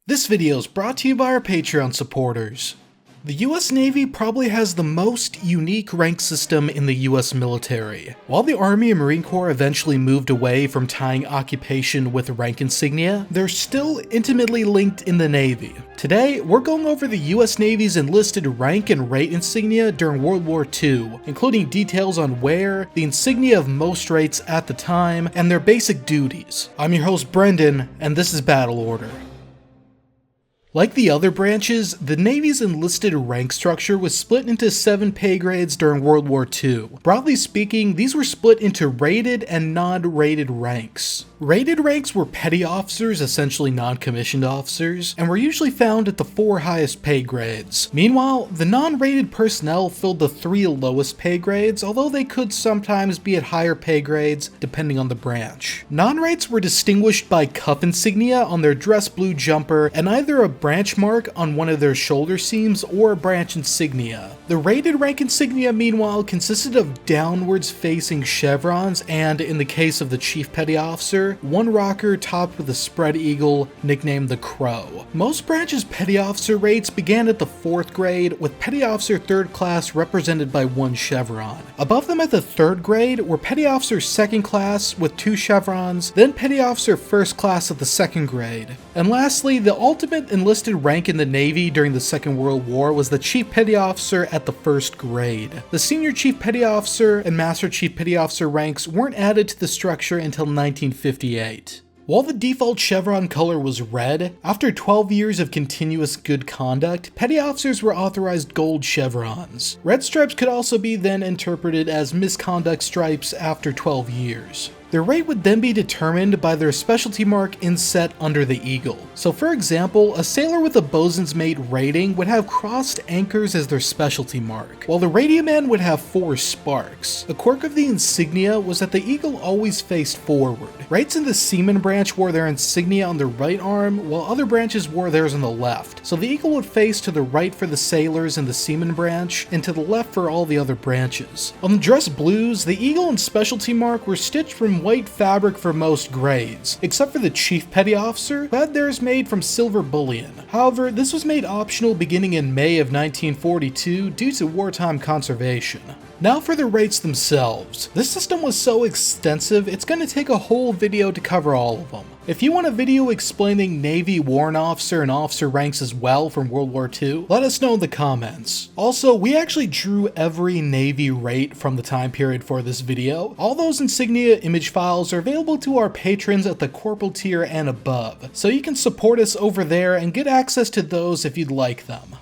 This video is brought to you by our Patreon supporters. The US Navy probably has the most unique rank system in the US military. While the Army and Marine Corps eventually moved away from tying occupation with rank insignia, they're still intimately linked in the Navy. Today, we're going over the US Navy's enlisted rank and rate insignia during World War II, including details on wear, the insignia of most rates at the time, and their basic duties. I'm your host Brendan, and this is Battle Order. Like the other branches, the Navy's enlisted rank structure was split into 7 pay grades during World War II. Broadly speaking, these were split into rated and non-rated ranks. Rated ranks were petty officers, essentially non-commissioned officers, and were usually found at the 4 highest pay grades. Meanwhile, the non-rated personnel filled the 3 lowest pay grades, although they could sometimes be at higher pay grades depending on the branch. Non-rates were distinguished by cuff insignia on their dress blue jumper and either a branch mark on one of their shoulder seams or a branch insignia. The rated rank insignia, meanwhile, consisted of downwards facing chevrons and, in the case of the Chief Petty Officer, one rocker topped with a spread eagle nicknamed the Crow. Most branches' petty officer rates began at the 4th grade, with petty officer 3rd class represented by 1 chevron. Above them at the 3rd grade were petty officer 2nd class with 2 chevrons, then petty officer 1st class at the 2nd grade. And lastly, the ultimate enlisted rank in the Navy during the Second World War was the Chief Petty Officer at the 1st grade. The Senior Chief Petty Officer and Master Chief Petty Officer ranks weren't added to the structure until 1958. While the default chevron color was red, after 12 years of continuous good conduct, petty officers were authorized gold chevrons. Red stripes could also be then interpreted as misconduct stripes after 12 years. Their rate would then be determined by their specialty mark inset under the eagle. So for example, a sailor with a bosun's mate rating would have crossed anchors as their specialty mark, while the radioman would have 4 sparks. A quirk of the insignia was that the eagle always faced forward. Rates in the seaman branch wore their insignia on their right arm, while other branches wore theirs on the left. So the eagle would face to the right for the sailors in the seaman branch, and to the left for all the other branches. On the dress blues, the eagle and specialty mark were stitched from white fabric for most grades, except for the Chief Petty Officer, who had theirs made from silver bullion. However, this was made optional beginning in May of 1942 due to wartime conservation. Now for the rates themselves. This system was so extensive, it's going to take a whole video to cover all of them. If you want a video explaining Navy warrant officer and officer ranks as well from World War II, let us know in the comments. Also, we actually drew every Navy rate from the time period for this video. All those insignia image files are available to our patrons at the corporal tier and above, so you can support us over there and get access to those if you'd like them.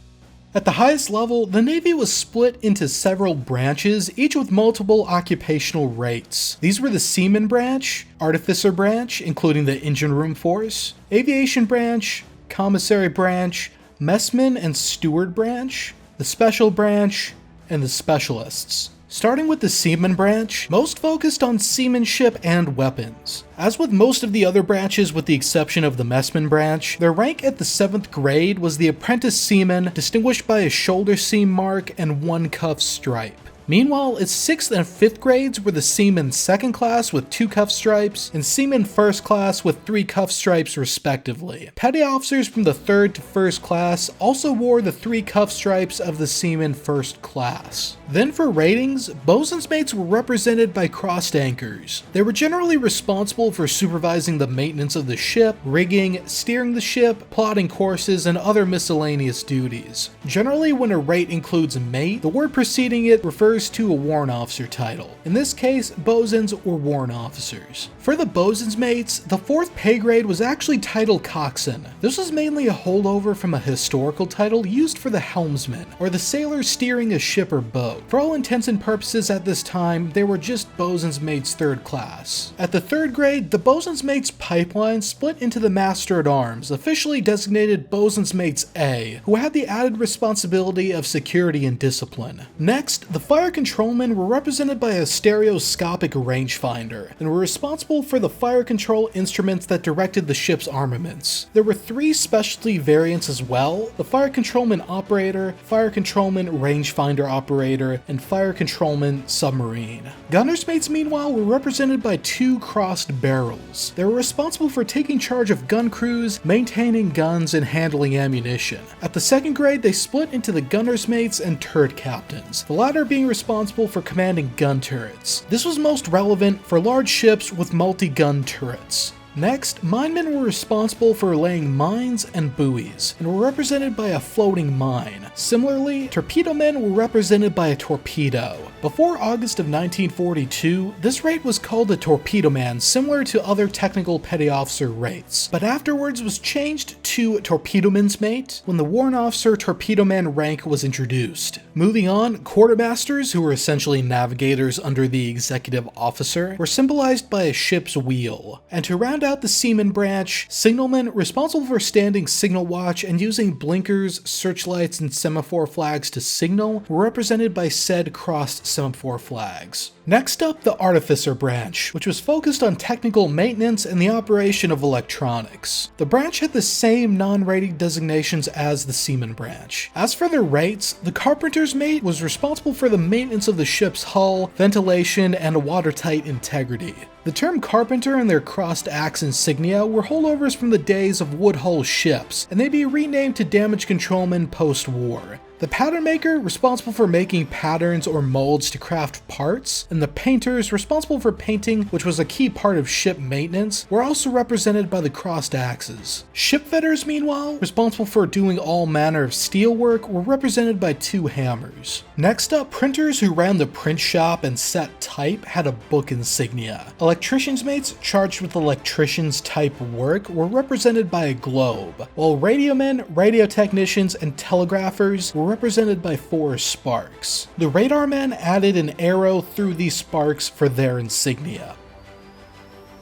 At the highest level, the Navy was split into several branches, each with multiple occupational rates. These were the Seaman Branch, Artificer Branch, including the Engine Room Force, Aviation Branch, Commissary Branch, Messman and Steward Branch, the Special Branch, and the Specialists. Starting with the Seaman Branch, most focused on seamanship and weapons. As with most of the other branches with the exception of the Messman Branch, their rank at the 7th grade was the Apprentice Seaman, distinguished by a shoulder seam mark and 1 cuff stripe. Meanwhile, its 6th and 5th grades were the Seaman 2nd class with 2 cuff stripes, and Seaman 1st class with 3 cuff stripes respectively. Petty officers from the 3rd to 1st class also wore the 3 cuff stripes of the Seaman 1st class. Then for ratings, bosun's mates were represented by crossed anchors. They were generally responsible for supervising the maintenance of the ship, rigging, steering the ship, plotting courses, and other miscellaneous duties. Generally, when a rate includes a mate, the word preceding it refers to a warrant officer title. In this case, bosuns or warrant officers. For the bosun's mates, the 4th pay grade was actually titled coxswain. This was mainly a holdover from a historical title used for the helmsman, or the sailor steering a ship or boat. For all intents and purposes at this time, they were just bosun's mates 3rd class. At the 3rd grade, the bosun's mates pipeline split into the Master-at-Arms, officially designated bosun's mates A, who had the added responsibility of security and discipline. Next, the fire fire controlmen were represented by a stereoscopic rangefinder, and were responsible for the fire control instruments that directed the ship's armaments. There were 3 specialty variants as well: the fire controlman operator, fire controlman rangefinder operator, and fire controlman submarine. Gunner's mates, meanwhile, were represented by 2 crossed barrels. They were responsible for taking charge of gun crews, maintaining guns, and handling ammunition. At the 2nd grade, they split into the gunner's mates and turret captains, the latter being responsible for commanding gun turrets. This was most relevant for large ships with multi-gun turrets. Next, minemen were responsible for laying mines and buoys, and were represented by a floating mine. Similarly, torpedo men were represented by a torpedo. Before August of 1942, this rate was called a torpedo man, similar to other technical petty officer rates, but afterwards was changed to torpedoman's mate when the warrant officer torpedo man rank was introduced. Moving on, quartermasters, who were essentially navigators under the executive officer, were symbolized by a ship's wheel. And to round out the seaman branch, signalmen, responsible for standing signal watch and using blinkers, searchlights, and semaphore flags to signal, were represented by said crossed semaphore flags. Next up, the artificer branch, which was focused on technical maintenance and the operation of electronics. The branch had the same non-rating designations as the seaman branch. As for their rates, the carpenter's mate was responsible for the maintenance of the ship's hull, ventilation, and watertight integrity. The term carpenter and their crossed axe insignia were holdovers from the days of wood-hull ships, and they'd be renamed to damage controlmen post-war. The pattern maker, responsible for making patterns or molds to craft parts, and the painters, responsible for painting, which was a key part of ship maintenance, were also represented by the crossed axes. Shipfitters, meanwhile, responsible for doing all manner of steelwork, were represented by 2 hammers. Next up, printers who ran the print shop and set type had a book insignia. Electricians' mates charged with electricians' type work were represented by a globe, while radiomen, radio technicians, and telegraphers were represented by 4 sparks. The radar men added an arrow through these sparks for their insignia.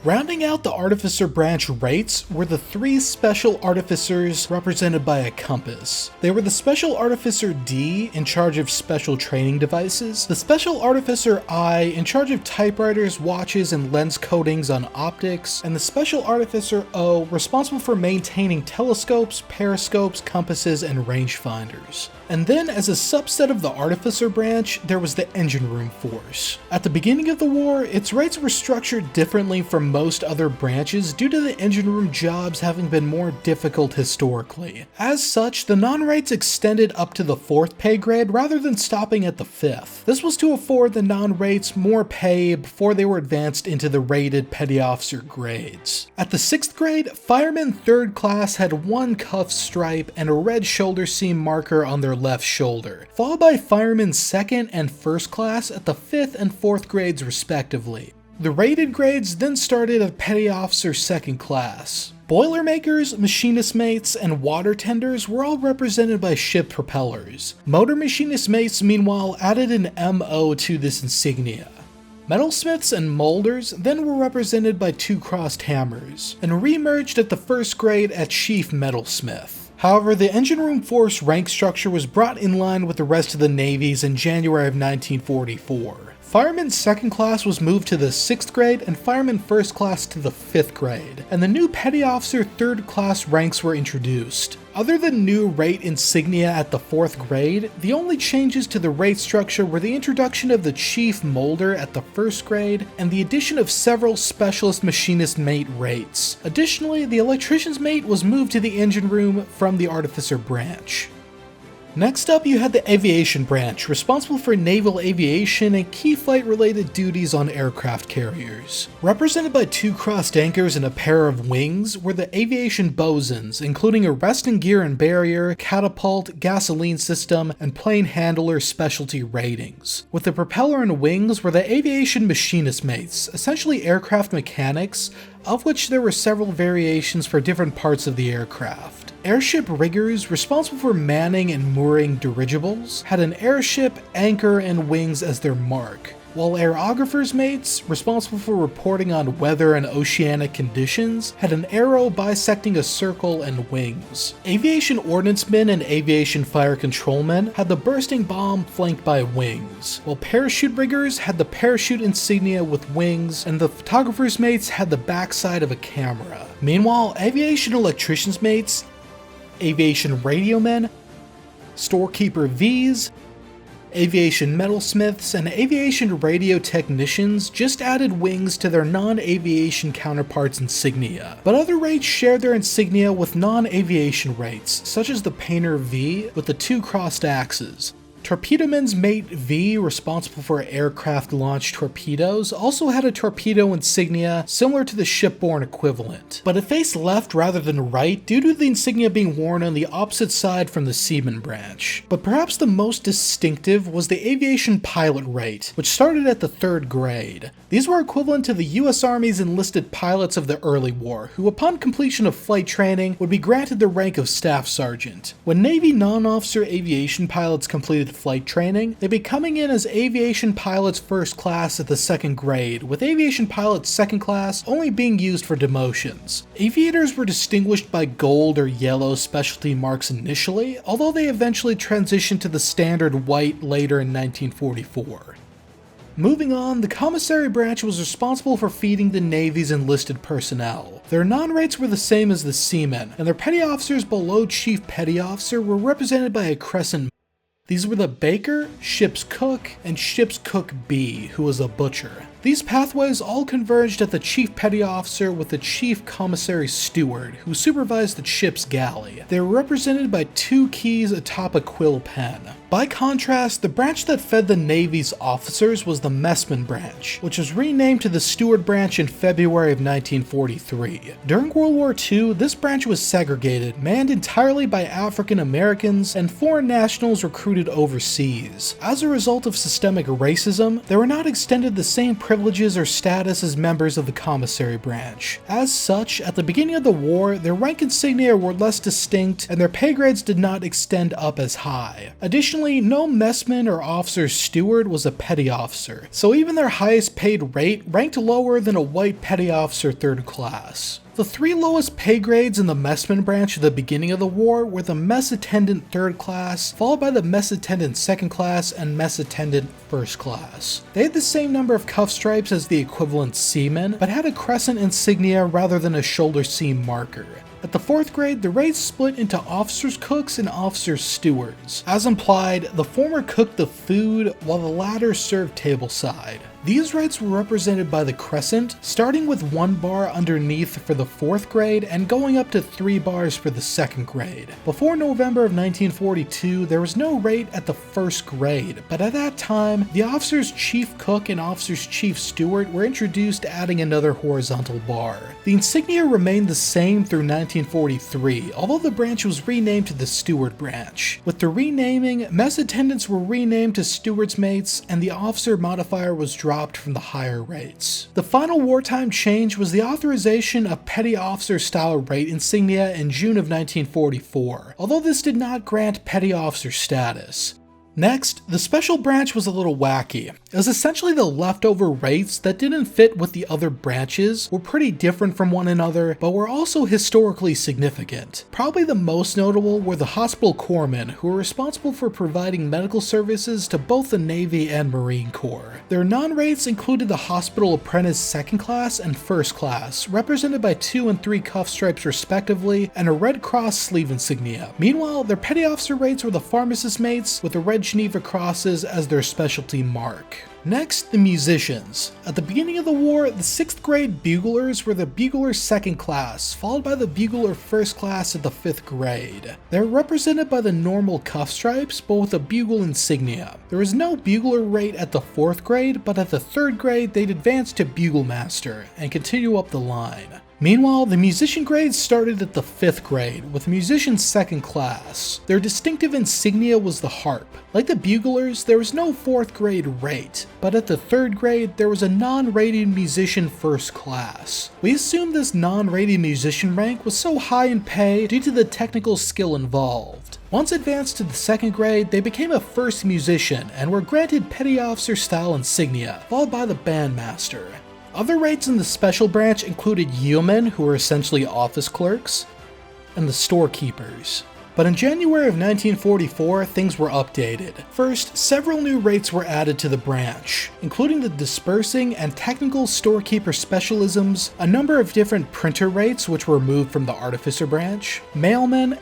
Rounding out the artificer branch rates were the 3 special artificers represented by a compass. They were the special artificer D, in charge of special training devices, the special artificer I, in charge of typewriters, watches, and lens coatings on optics, and the special artificer O, responsible for maintaining telescopes, periscopes, compasses, and rangefinders. And then, as a subset of the artificer branch, there was the engine room force. At the beginning of the war, its rates were structured differently from most other branches due to the engine room jobs having been more difficult historically. As such, the non-rates extended up to the 4th pay grade rather than stopping at the 5th. This was to afford the non-rates more pay before they were advanced into the rated petty officer grades. At the 6th grade, firemen 3rd class had 1 cuff stripe and a red shoulder seam marker on their left shoulder, followed by firemen 2nd and 1st class at the 5th and 4th grades respectively. The rated grades then started at petty officer 2nd class. Boilermakers, machinist mates, and water tenders were all represented by ship propellers. Motor machinist mates, meanwhile, added an MO to this insignia. Metalsmiths and molders then were represented by 2 crossed hammers, and re-emerged at the 1st grade at chief metalsmith. However, the engine room force rank structure was brought in line with the rest of the navies in January of 1944. Fireman 2nd class was moved to the 6th grade and Fireman 1st class to the 5th grade, and the new Petty Officer 3rd class ranks were introduced. Other than new rate insignia at the 4th grade, the only changes to the rate structure were the introduction of the Chief Molder at the 1st grade and the addition of several Specialist Machinist Mate rates. Additionally, the Electrician's Mate was moved to the engine room from the Artificer branch. Next up, you had the Aviation branch, responsible for naval aviation and key flight-related duties on aircraft carriers. Represented by 2 crossed anchors and a pair of wings were the aviation bosuns, including a resting gear and barrier, catapult, gasoline system, and plane handler specialty ratings. With the propeller and wings were the aviation machinist mates, essentially aircraft mechanics, of which there were several variations for different parts of the aircraft. Airship riggers, responsible for manning and mooring dirigibles, had an airship, anchor, and wings as their mark. while aerographers' mates, responsible for reporting on weather and oceanic conditions, had an arrow bisecting a circle and wings. Aviation ordnance men and aviation fire control men had the bursting bomb flanked by wings, while parachute riggers had the parachute insignia with wings, and the photographer's mates had the backside of a camera. Meanwhile, aviation electricians' mates, aviation radio men, storekeeper Vs, aviation metalsmiths, and aviation radio technicians just added wings to their non-aviation counterparts' insignia. But other rates shared their insignia with non-aviation rates, such as the painter V with the two crossed axes. Torpedoman's mate V, responsible for aircraft-launched torpedoes, also had a torpedo insignia similar to the shipborne equivalent, but it faced left rather than right due to the insignia being worn on the opposite side from the seaman branch. But perhaps the most distinctive was the aviation pilot rate, which started at the 3rd grade. These were equivalent to the US Army's enlisted pilots of the early war, who upon completion of flight training would be granted the rank of staff sergeant. When Navy non-officer aviation pilots completed flight training, they'd be coming in as aviation pilots 1st class at the 2nd grade, with aviation pilots 2nd class only being used for demotions. Aviators were distinguished by gold or yellow specialty marks initially, although they eventually transitioned to the standard white later in 1944. Moving on, the commissary branch was responsible for feeding the Navy's enlisted personnel. Their non-rates were the same as the seamen, and their petty officers below Chief Petty Officer were represented by a crescent. These were the baker, ship's cook, and ship's cook B, who was a butcher. These pathways all converged at the Chief Petty Officer with the Chief Commissary Steward, who supervised the ship's galley. They were represented by 2 keys atop a quill pen. By contrast, the branch that fed the Navy's officers was the messman branch, which was renamed to the steward branch in February of 1943. During World War II, this branch was segregated, manned entirely by African Americans and foreign nationals recruited overseas. As a result of systemic racism, they were not extended the same privileges or status as members of the commissary branch. As such, at the beginning of the war, their rank insignia were less distinct and their pay grades did not extend up as high. Additionally, no messman or officer steward was a petty officer, so even their highest paid rate ranked lower than a white petty officer 3rd class. The 3 lowest pay grades in the messman branch at the beginning of the war were the mess attendant 3rd class, followed by the mess attendant 2nd class, and mess attendant 1st class. They had the same number of cuff stripes as the equivalent seamen, but had a crescent insignia rather than a shoulder seam marker. At the 4th grade, the rates split into officers' cooks and officers' stewards. As implied, the former cooked the food while the latter served tableside. These rates were represented by the crescent, starting with 1 bar underneath for the 4th grade and going up to 3 bars for the 2nd grade. Before November of 1942, there was no rate at the 1st grade, but at that time, the officer's chief cook and officer's chief steward were introduced, adding another horizontal bar. The insignia remained the same through 1943, although the branch was renamed to the steward branch. With the renaming, mess attendants were renamed to steward's mates, and the officer modifier was dropped from the higher rates. The final wartime change was the authorization of petty officer style rate insignia in June of 1944, although this did not grant petty officer status. Next, the special branch was a little wacky. It was essentially the leftover rates that didn't fit with the other branches, were pretty different from one another, but were also historically significant. Probably the most notable were the hospital corpsmen, who were responsible for providing medical services to both the Navy and Marine Corps. Their non-rates included the hospital apprentice 2nd class and 1st class, represented by 2 and 3 cuff stripes respectively, and a Red Cross sleeve insignia. Meanwhile, their petty officer rates were the pharmacist mates, with the Red Geneva crosses as their specialty mark. Next, the musicians. At the beginning of the war, the 6th grade buglers were the bugler 2nd class, followed by the bugler 1st class at the 5th grade. They were represented by the normal cuff stripes, but with a bugle insignia. There was no bugler rate at the 4th grade, but at the 3rd grade they'd advance to bugle master and continue up the line. Meanwhile, the musician grades started at the 5th grade, with musician's 2nd class. Their distinctive insignia was the harp. Like the buglers, there was no 4th grade rate, but at the 3rd grade, there was a non-rated musician 1st class. We assume this non-rated musician rank was so high in pay due to the technical skill involved. Once advanced to the 2nd grade, they became a 1st musician and were granted petty officer style insignia, followed by the bandmaster. Other rates in the special branch included yeomen, who were essentially office clerks, and the storekeepers. But in January of 1944, things were updated. First, several new rates were added to the branch, including the dispersing and technical storekeeper specialisms, a number of different printer rates which were moved from the artificer branch, mailmen,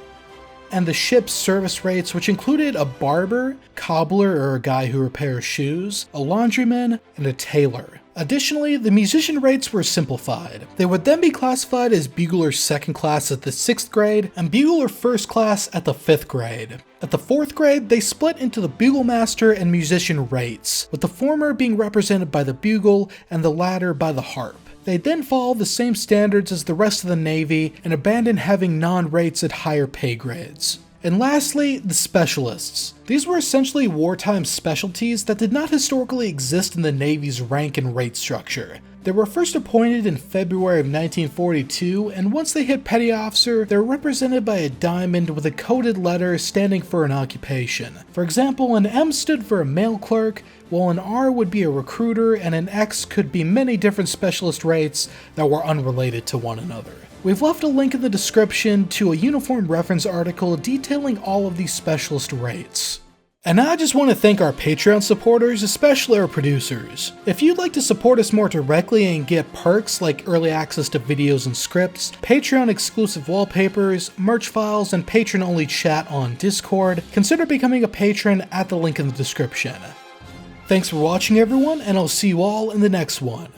and the ship's service rates, which included a barber, cobbler or a guy who repairs shoes, a laundryman, and a tailor. Additionally, the musician rates were simplified. They would then be classified as bugler 2nd class at the 6th grade and bugler 1st class at the 5th grade. At the 4th grade, they split into the buglemaster and musician rates, with the former being represented by the bugle and the latter by the harp. They then follow the same standards as the rest of the Navy and abandon having non-rates at higher pay grades. And lastly, the specialists. These were essentially wartime specialties that did not historically exist in the Navy's rank and rate structure. They were first appointed in February of 1942, and once they hit petty officer, they're represented by a diamond with a coded letter standing for an occupation. For example, an M stood for a mail clerk, while an R would be a recruiter, and an X could be many different specialist rates that were unrelated to one another. We've left a link in the description to a uniform reference article detailing all of these specialist rates. And now I just want to thank our Patreon supporters, especially our producers. If you'd like to support us more directly and get perks like early access to videos and scripts, Patreon exclusive wallpapers, merch files, and patron-only chat on Discord, consider becoming a patron at the link in the description. Thanks for watching everyone, and I'll see you all in the next one.